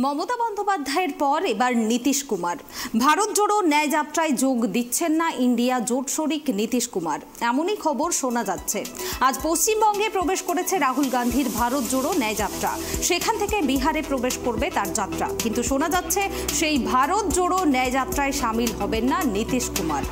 মমতা বন্দ্যোপাধ্যায়ের পর এবার নীতিশ কুমার। ভারত জোড়ো ন্যায় যাত্রায় যোগ দিচ্ছেন না ইন্ডিয়া জোট শরিক নীতিশ কুমার, এমনই খবর শোনা যাচ্ছে। আজ পশ্চিমবঙ্গে প্রবেশ করেছে রাহুল গান্ধীর ভারত জোড়ো ন্যায় যাত্রা, সেখান থেকে বিহারে প্রবেশ করবে তার যাত্রা। কিন্তু শোনা যাচ্ছে সেই ভারত জোড়ো ন্যায় যাত্রায় সামিল হবেন না নীতিশ কুমার।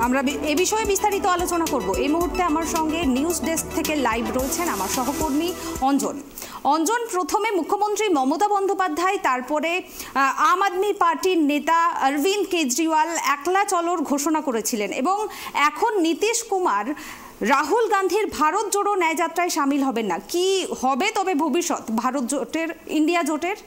আমরা এ বিষয়ে বিস্তারিত আলোচনা করব। এই মুহূর্তে আমার সঙ্গে নিউজ ডেস্ক থেকে লাইভ রয়েছেন আমার সহকর্মী অঞ্জন। প্রথমে মুখ্যমন্ত্রী মমতা বন্দ্যোপাধ্যায়, তারপরে আম আদমি পার্টির নেতা অরবিন্দ কেজরিওয়াল একলা চলোর ঘোষণা করেছিলেন এবং এখন নীতিশ কুমার রাহুল গান্ধীর ভারত জোড়ো ন্যায় যাত্রায় সামিল হবেন না। কি হবে তবে ভবিষ্যৎ ভারত জোটের, ইন্ডিয়া জোটের?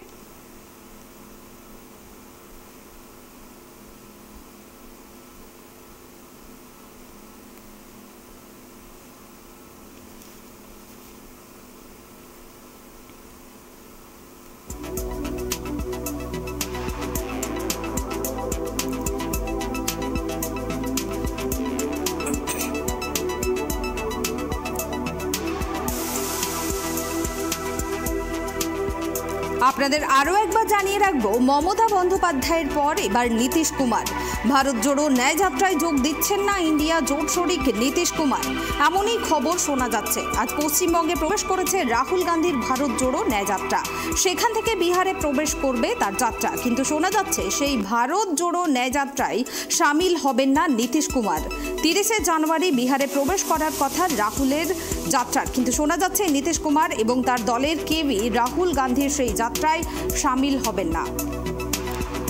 আপনাদের আরও একবার জানিয়ে রাখবো, মমতা বন্দ্যোপাধ্যায়ের পর এবার নীতিশ কুমার। ভারত জোড়ো ন্যায় যাত্রায় যোগ দিচ্ছেন না ইন্ডিয়া জোট শরিক নীতিশ কুমার, এমনই খবর শোনা যাচ্ছে। আজ পশ্চিমবঙ্গে প্রবেশ করেছে রাহুল গান্ধীর ভারত জোড়ো ন্যায় যাত্রা, সেখান থেকে বিহারে প্রবেশ করবে তার যাত্রা। কিন্তু শোনা যাচ্ছে সেই ভারত জোড়ো ন্যায় যাত্রায় সামিল হবেন না নীতিশ কুমার। 30শে জানুয়ারি বিহারে প্রবেশ করার কথা রাহুলের যাত্রার, কিন্তু শোনা যাচ্ছে নীতিশ কুমার এবং তার দলের কেউই রাহুল গান্ধীর সেই যাত্রায় সামিল হবেন না।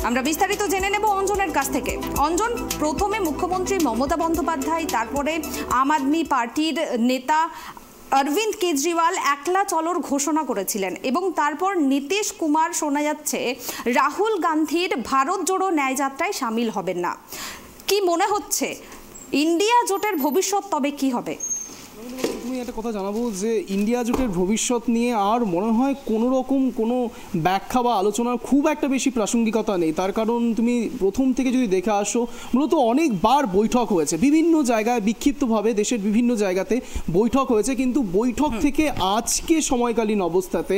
আমরা বিস্তারিত জেনে নেব অঞ্জনের কাছ থেকে। অঞ্জন, প্রথমে মুখ্যমন্ত্রী মমতা বন্দ্যোপাধ্যায়, তারপরে আম আদমি পার্টির নেতা অরবিন্দ কেজরিওয়াল একলা চলোর ঘোষণা করেছিলেন এবং তারপর নীতিশ কুমার শোনা যাচ্ছে রাহুল গান্ধীর ভারত জোড়ো ন্যায় যাত্রায় সামিল হবেন না। কি মনে হচ্ছে ইন্ডিয়া জোটের ভবিষ্যৎ তবে কি হবে? তুমি একটা কথা জানাবো যে ইন্ডিয়া জোটের ভবিষ্যৎ নিয়ে আর মনে হয় কোনো রকম কোনো ব্যাখ্যা বা আলোচনার খুব একটা বেশি প্রাসঙ্গিকতা নেই। তার কারণ তুমি প্রথম থেকে যদি দেখে আসো, মূলত অনেকবার বৈঠক হয়েছে বিভিন্ন জায়গায়, বিক্ষিপ্তভাবে দেশের বিভিন্ন জায়গাতে বৈঠক হয়েছে, কিন্তু বৈঠক থেকে আজকে সময়কালীন অবস্থাতে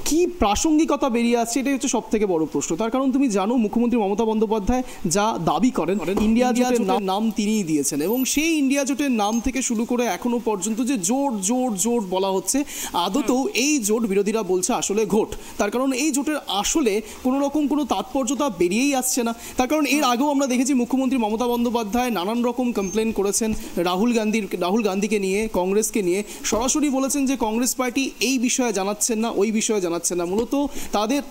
কি প্রাসঙ্গিকতা বেরিয়ে আসছে এটাই হচ্ছে সব থেকে বড় প্রশ্ন। তার কারণ তুমি জানো, মুখ্যমন্ত্রী মমতা বন্দ্যোপাধ্যায় যা দাবি করেন ইন্ডিয়া জোটের নাম তিনিই দিয়েছেন এবং সেই ইন্ডিয়া জোটের নাম থেকে শুরু করে এখনো পর্যন্ত যে জোট জোট জোট বলা হচ্ছে, আদতেও এই জোট বিরোধীরা বলছে আসলে ঘোট। তার কারণ এই জোটের আসলে কোনো রকম কোনো তাৎপর্যতা বেরিয়েই আসছে না। তার কারণ এর আগেও আমরা দেখেছি মুখ্যমন্ত্রী মমতা বন্দ্যোপাধ্যায় নানান রকম কমপ্লেন করেছেন রাহুল গান্ধীকে নিয়ে, কংগ্রেসকে নিয়ে। সরাসরি বলেছেন যে কংগ্রেস পার্টি এই বিষয়ে জানাচ্ছেন না, ওই বিষয়ে জানাচ্ছেন না। মূলত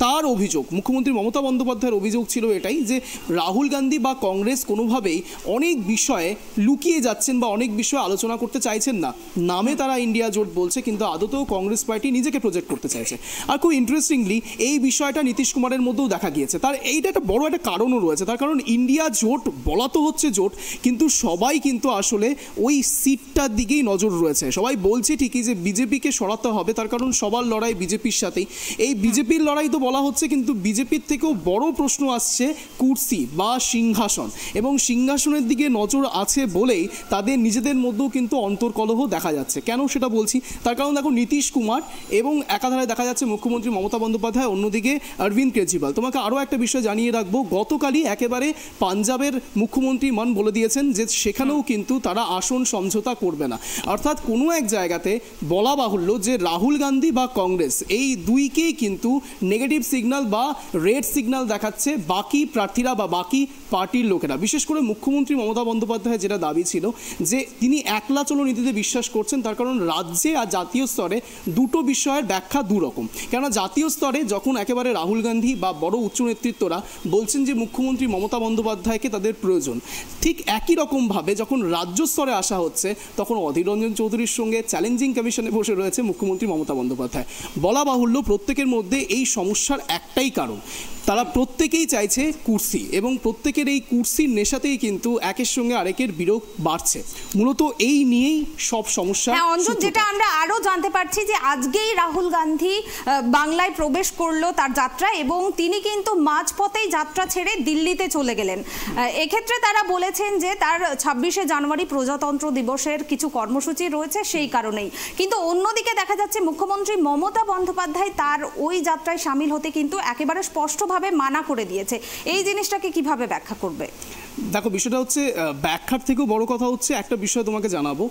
তার অভিযোগ, মুখ্যমন্ত্রী মমতা বন্দ্যোপাধ্যায়ের অভিযোগ ছিল এটাই যে রাহুল গান্ধী বা কংগ্রেস কোনোভাবেই অনেক বিষয়ে লুকিয়ে যাচ্ছেন বা অনেক বিষয়ে আলোচনা করতে চাইছেন না। নামে তারা ইন্ডিয়া জোট বলছে, কিন্তু আদতেও কংগ্রেস পার্টি নিজেকে প্রজেক্ট করতে চাইছে। আর খুব ইন্টারেস্টিংলি এই বিষয়টা নীতিশ কুমারের মধ্যেও দেখা গিয়েছে। তার এইটা একটা বড় একটা কারণও রয়েছে। তার কারণ ইন্ডিয়া জোট বলা তো হচ্ছে জোট, কিন্তু সবাই কিন্তু আসলে ওই সিটটার দিকেই নজর রয়েছে। সবাই বলছে ঠিকই যে বিজেপিকে সরাতে হবে, তার কারণ সবার লড়াই বিজেপির সাথেই। এই বিজেপির লড়াই তো বলা হচ্ছে, কিন্তু বিজেপির থেকেও বড় প্রশ্ন আসছে কুর্সি বা সিংহাসন, এবং সিংহাসনের দিকে নজর আছে বলেই তাদের নিজেদের মধ্যেও কিন্তু অন্তর্কলহ দেখা যাচ্ছে। কেন সেটা বলছি, তার কারণ দেখো নীতিশ কুমার এবং একাধারে দেখা যাচ্ছে মুখ্যমন্ত্রী মমতা বন্দ্যোপাধ্যায়, অন্যদিকে অরবিন্দ কেজরিওয়াল। তোমাকে আরও একটা বিষয় জানিয়ে রাখবো, গতকালই একেবারে পাঞ্জাবের মুখ্যমন্ত্রী মান বলে দিয়েছেন যে সেখানেও কিন্তু তারা আসন সমঝোতা করবে না। অর্থাৎ কোনো এক জায়গাতে বলা বাহুল্য যে রাহুল গান্ধী বা কংগ্রেস এই দুইকেই কিন্তু নেগেটিভ সিগন্যাল বা রেড সিগন্যাল দেখাচ্ছে বাকি প্রার্থীরা বা বাকি পার্টির লোকেরা। বিশেষ করে মুখ্যমন্ত্রী মমতা বন্দ্যোপাধ্যায়ের যেটা দাবি ছিল যে তিনি একলা চলো নীতিতে বিশ্বাস করছেন। তার কারণ রাজ্যে আর জাতীয় স্তরে দুটো বিষয়ের ব্যাখ্যা দুরকম। কেননা জাতীয় স্তরে যখন একেবারে রাহুল গান্ধী বা বড় উচ্চ নেতৃত্বরা বলছেন যে মুখ্যমন্ত্রী মমতা বন্দ্যোপাধ্যায়কে তাদের প্রয়োজন, ঠিক একই রকমভাবে যখন রাজ্য স্তরে আসা হচ্ছে তখন অধীর রঞ্জন চৌধুরীর সঙ্গে চ্যালেঞ্জিং কমিশনে বসে রয়েছে মুখ্যমন্ত্রী মমতা বন্দ্যোপাধ্যায়। বলা বাহুল্য প্রত্যেকের মধ্যে এই সমস্যার একটাই কারণ, তারা প্রত্যেকেই চাইছে কুর্সি এবং প্রত্যেকের এই কুর্সির নেশাতেই কিন্তু একের সঙ্গে আরেকের বিরোধ বাড়ছে। মূলত এই নিয়েই সব সমস্যা। হ্যাঁ অঞ্জন, যেটা আমরা আরো জানতে পারছি যে আজকেই রাহুল গান্ধী বাংলায় প্রবেশ করলো তার যাত্রা, এবং তিনি কিন্তু মাঝপথেই যাত্রা ছেড়ে দিল্লিতে চলে গেলেন। এক্ষেত্রে তারা বলেছেন যে তার 26শে জানুয়ারি প্রজাতন্ত্র দিবসের কিছু কর্মসূচি রয়েছে, সেই কারণেই। কিন্তু অন্যদিকে দেখা যাচ্ছে মুখ্যমন্ত্রী মমতা বন্দ্যোপাধ্যায় তার ওই যাত্রায় সামিল হতে কিন্তু একেবারে স্পষ্টভাবে মানা করে দিয়েছে। এই জিনিসটাকে কিভাবে ব্যাখ্যা করবে? দেখো, বিষয়টা হচ্ছে ব্যাখ্যার থেকেও বড় কথা হচ্ছে একটা বিষয় তোমাকে জানাবো।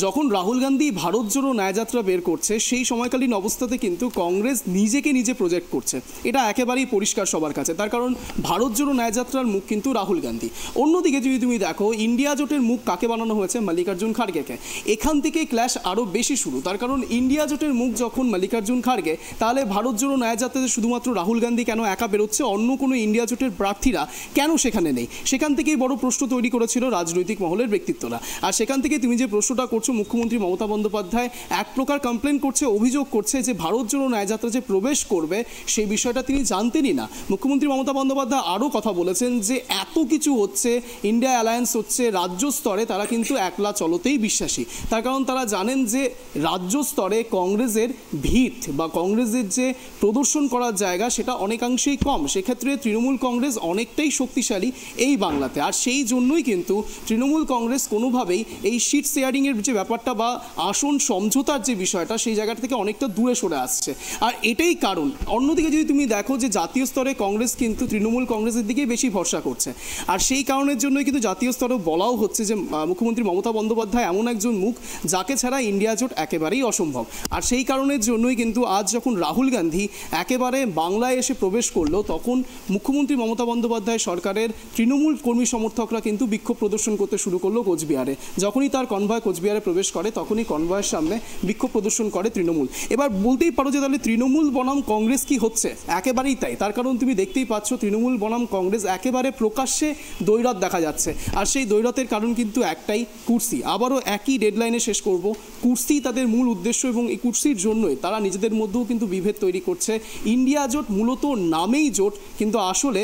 যখন রাহুল গান্ধী ভারত জোড়ো ন্যায়যাত্রা বের করছে, সেই সময়কালীন অবস্থাতে কিন্তু কংগ্রেস নিজেকে নিজে প্রজেক্ট করছে, এটা একেবারেই পরিষ্কার সবার কাছে। তার কারণ ভারত জোড়ো ন্যায়যাত্রার মুখ কিন্তু রাহুল গান্ধী। অন্যদিকে যদি তুমি দেখো, ইন্ডিয়া জোটের মুখ কাকে বানানো হয়েছে? মল্লিকার্জুন খাড়গেকে। এখান থেকে ক্ল্যাশ আরও বেশি শুরু। তার কারণ ইন্ডিয়া জোটের মুখ যখন মল্লিকার্জুন খাড়গে, তাহলে ভারত জোড়ো ন্যায়যাত্রাতে শুধুমাত্র রাহুল গান্ধী কেন একা বেরোচ্ছে? অন্য কোনো ইন্ডিয়া জোটের প্রার্থীরা কেন সেখানে নেই? সেখান থেকেই বড় প্রশ্ন তৈরি করেছিল রাজনৈতিক মহলের ব্যক্তিত্বরা। আর সেখান থেকে তুমি যে প্রশ্নটা করছো, মুখ্যমন্ত্রী মমতা বন্দ্যোপাধ্যায় এক প্রকার কমপ্লেন করছে, অভিযোগ করছে যে ভারত জোড়ো ন্যায়যাত্রা যে প্রবেশ করবে সেই বিষয়টা তিনি জানতেনই না। মুখ্যমন্ত্রী মমতা বন্দ্যোপাধ্যায় আরও কথা বলেছেন যে এত কিছু হচ্ছে, ইন্ডিয়া অ্যালায়েন্স হচ্ছে, রাজ্য স্তরে তারা কিন্তু একলা চলতেই বিশ্বাসী। তার কারণ তারা জানেন যে রাজ্য স্তরে কংগ্রেসের ভিত বা কংগ্রেসের যে প্রদর্শন করার জায়গা সেটা অনেকাংশেই কম। সেক্ষেত্রে তৃণমূল কংগ্রেস অনেকটাই শক্তিশালী এই বাংলাতে। আর সেই জন্যই কিন্তু তৃণমূল কংগ্রেস কোনোভাবেই এই সিট শেয়ারিংয়ের যে ব্যাপারটা বা আসন সমঝোতার যে বিষয়টা, সেই জায়গাটা থেকে অনেকটা দূরে সরে আসছে। আর এটাই কারণ। অন্যদিকে যদি তুমি দেখো যে জাতীয় স্তরে কংগ্রেস কিন্তু তৃণমূল কংগ্রেসের দিকেই বেশি ভরসা করছে। আর সেই কারণের জন্যই কিন্তু জাতীয় স্তরেও বলাও হচ্ছে যে মুখ্যমন্ত্রী মমতা বন্দ্যোপাধ্যায় এমন একজন মুখ যাকে ছাড়া ইন্ডিয়া জোট একেবারেই অসম্ভব। আর সেই কারণের জন্যই কিন্তু আজ যখন রাহুল গান্ধী একেবারে বাংলায় এসে প্রবেশ করলো, তখন মুখ্যমন্ত্রী মমতা বন্দ্যোপাধ্যায় সরকারের তৃণমূল কর্মী সমর্থকরা কিন্তু বিক্ষোভ প্রদর্শন করতে শুরু করলো কোচবিহারে। যখনই তার কনভয় কোচবিহারে প্রবেশ করে, তখনই কনভয়ের সামনে বিক্ষোভ প্রদর্শন করে তৃণমূল। এবার বলতেই পারো যে তাহলে তৃণমূল বনাম কংগ্রেস কি হচ্ছে? একেবারেই তাই। তার কারণ তুমি দেখতেই পাচ্ছ তৃণমূল বনাম কংগ্রেস একেবারে প্রকাশ্যে দ্বৈরথ দেখা যাচ্ছে। আর সেই দ্বৈরথের কারণ কিন্তু একটাই, কুর্সি। আবারও একই ডেডলাইনে শেষ করব, কুর্সি তাদের মূল উদ্দেশ্য, এবং এই কুর্সির জন্যই তারা নিজেদের মধ্যেও কিন্তু বিভেদ তৈরি করছে। ইন্ডিয়া জোট মূলত নামেই জোট, কিন্তু আসলে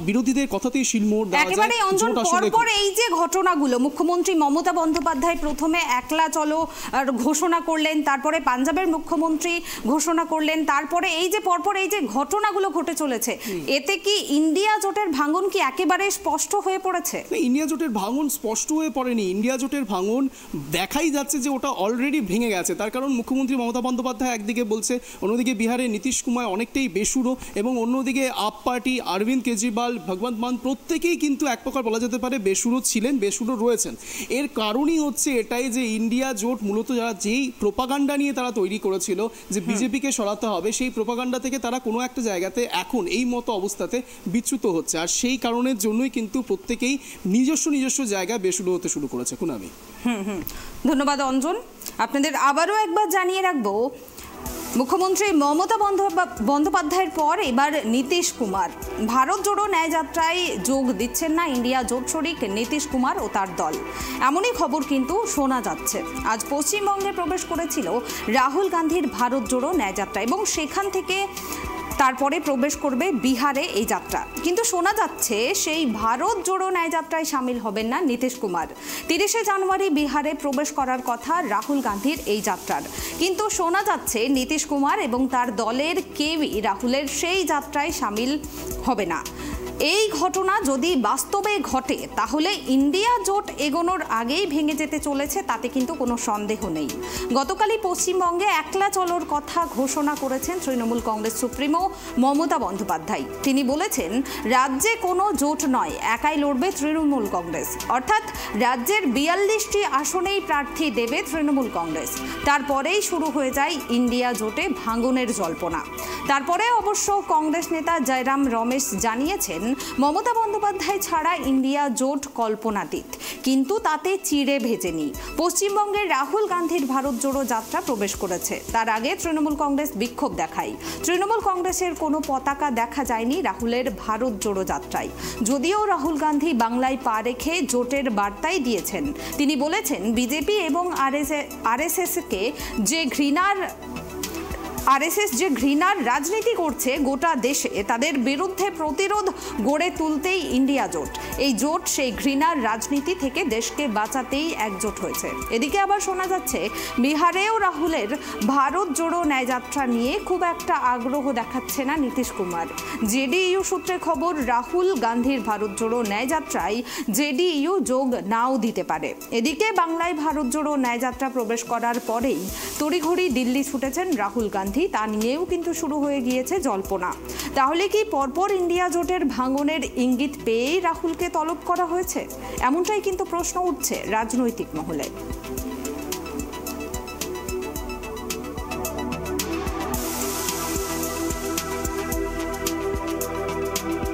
বিরোধীদের কথাতেই শিলমোহর দেওয়া যায়। পরপর এই যে ঘটনাগুলো, মুখ্যমন্ত্রী মমতা বন্দ্যোপাধ্যায় প্রথমে একলা চলো ঘোষণা করলেন, তারপরে পাঞ্জাবের মুখ্যমন্ত্রী ঘোষণা করলেন, তারপরে এই যে পরপর এই যে ঘটনাগুলো ঘটে চলেছে, এতে কি ইন্ডিয়া জোটের ভাঙন কি একেবারে স্পষ্ট হয়ে পড়েছে? ইন্ডিয়া জোটের ভাঙন স্পষ্ট হয়ে পড়েনি। ইন্ডিয়া জোটের ভাঙন দেখাই যাচ্ছে যে ওটা অলরেডি ভেঙে গেছে। তার কারণ মুখ্যমন্ত্রী মমতা বন্দ্যোপাধ্যায় একদিকে বলছে, অন্যদিকে বিহারে নীতিশ কুমার অনেকটাই বেসুরো, এবং অন্যদিকে আপ পার্টি অরবিন্দ কেজরিওয়াল, ভগবন্ত মান প্রত্যেকেই কিন্তু এক প্রকার বলা যেতে পারে বেসুরো ছিলেন, বেসুরো রয়েছেন। এর কারণই হচ্ছে এটাই যে ইন্ডিয়া জোট মূলত যারা যেই প্রোপাগান্ডা নিয়ে তারা তৈরি করেছিল যে বিজেপিকে সরাতে হবে, সেই প্রোপাগান্ডা থেকে তারা কোনো একটা জায়গাতে এখন এই মতো অবস্থাতে বিচ্যুত হচ্ছে। আর সেই কারণের জন্যই কিন্তু প্রত্যেকেই নিজস্ব জায়গায় বেসুরো হতে শুরু করেছে। কুনামি, ধন্যবাদ অঞ্জন। আপনাদের আবারও একবার জানিয়ে রাখবো, মুখ্যমন্ত্রী মমতা বন্দ্যোপাধ্যায়ের পর এবার নীতিশ কুমার ভারত জোড়ো ন্যায়যাত্রায় যোগ দিচ্ছেন না ইন্ডিয়া জোট শরিক নীতিশ কুমার ও তার দল, এমনই খবর কিন্তু শোনা যাচ্ছে। আজ পশ্চিমবঙ্গে প্রবেশ করেছিল রাহুল গান্ধীর ভারত জোড়ো ন্যায়যাত্রা, এবং সেখান থেকে তারপরে প্রবেশ করবে বিহারে এই যাত্রা। কিন্তু শোনা যাচ্ছে সেই ভারত জোড়ো ন্যায়যাত্রায় সামিল হবেন না নীতিশ কুমার। 30শে জানুয়ারি বিহারে প্রবেশ করার কথা রাহুল গান্ধীর এই যাত্রার, কিন্তু শোনা যাচ্ছে নীতিশ কুমার এবং তার দলের কেউই রাহুলের সেই যাত্রায় সামিল হবে না। এই ঘটনা যদি বাস্তবে ঘটে, তাহলে ইন্ডিয়া জোট এগোনোর আগেই ভেঙে যেতে চলেছে, তাতে কিন্তু কোনো সন্দেহ নেই। গতকালই পশ্চিমবঙ্গে একলা চলোর কথা ঘোষণা করেছেন তৃণমূল কংগ্রেস সুপ্রিমো মমতা বন্দ্যোপাধ্যায়। তিনি বলেছেন, রাজ্যে কোনো জোট নয়, একাই লড়বে তৃণমূল কংগ্রেস। অর্থাৎ রাজ্যের 42টি আসনেই প্রার্থী দেবে তৃণমূল কংগ্রেস। তারপরেই শুরু হয়ে যায় ইন্ডিয়া জোটে ভাঙনের জল্পনা। তারপরে অবশ্য কংগ্রেস নেতা জয়রাম রমেশ জানিয়েছেন, মমতা বন্দ্যোপাধ্যায় ছাড়া ইন্ডিয়া জোট কল্পনাতীত, কিন্তু তাতে চিড়ে ভেজেনি। পশ্চিমবঙ্গের রাহুল গান্ধীর ভারত জোড়ো যাত্রা প্রবেশ করেছে, তার আগে তৃণমূল কংগ্রেস বিক্ষোভ দেখায়। তৃণমূল কংগ্রেসের কোনো পতাকা দেখা যায়নি রাহুলের ভারত জোড়ো যাত্রায়। যদিও রাহুল গান্ধী বাংলায় পা রেখে জোটের বার্তাই দিয়েছেন। তিনি বলেছেন, বিজেপি এবং আরএসএসকে যে ঘৃণার আরএসএস যে ঘৃণার রাজনীতি করছে গোটা দেশে, তাদের বিরুদ্ধে প্রতিরোধ গড়ে তুলতেই ইন্ডিয়া জোট। এই জোট সেই ঘৃণার রাজনীতি থেকে দেশকে বাঁচাতেই একজোট হয়েছে। এদিকে আবার শোনা যাচ্ছে বিহারেও রাহুলের ভারত জোড়ো ন্যায়যাত্রা নিয়ে খুব একটা আগ্রহ দেখাচ্ছে না নীতিশ কুমার। জেডিইউ সূত্রে খবর, রাহুল গান্ধীর ভারত জোড়ো ন্যায়যাত্রায় জেডিইউ যোগ নাও দিতে পারে। এদিকে বাংলায় ভারত জোড়ো ন্যায়যাত্রা প্রবেশ করার পরেই তড়িঘড়ি দিল্লি ছুটেছেন রাহুল গান্ধী। তা নিয়েও কিন্তু শুরু হয়ে গিয়েছে জল্পনা। তাহলে কি পরপর ইন্ডিয়া জোটের ভাঙনের ইঙ্গিত পেয়েই রাহুলকে তলব করা হয়েছে? এমনটাই কিন্তু প্রশ্ন উঠছে রাজনৈতিক মহলে।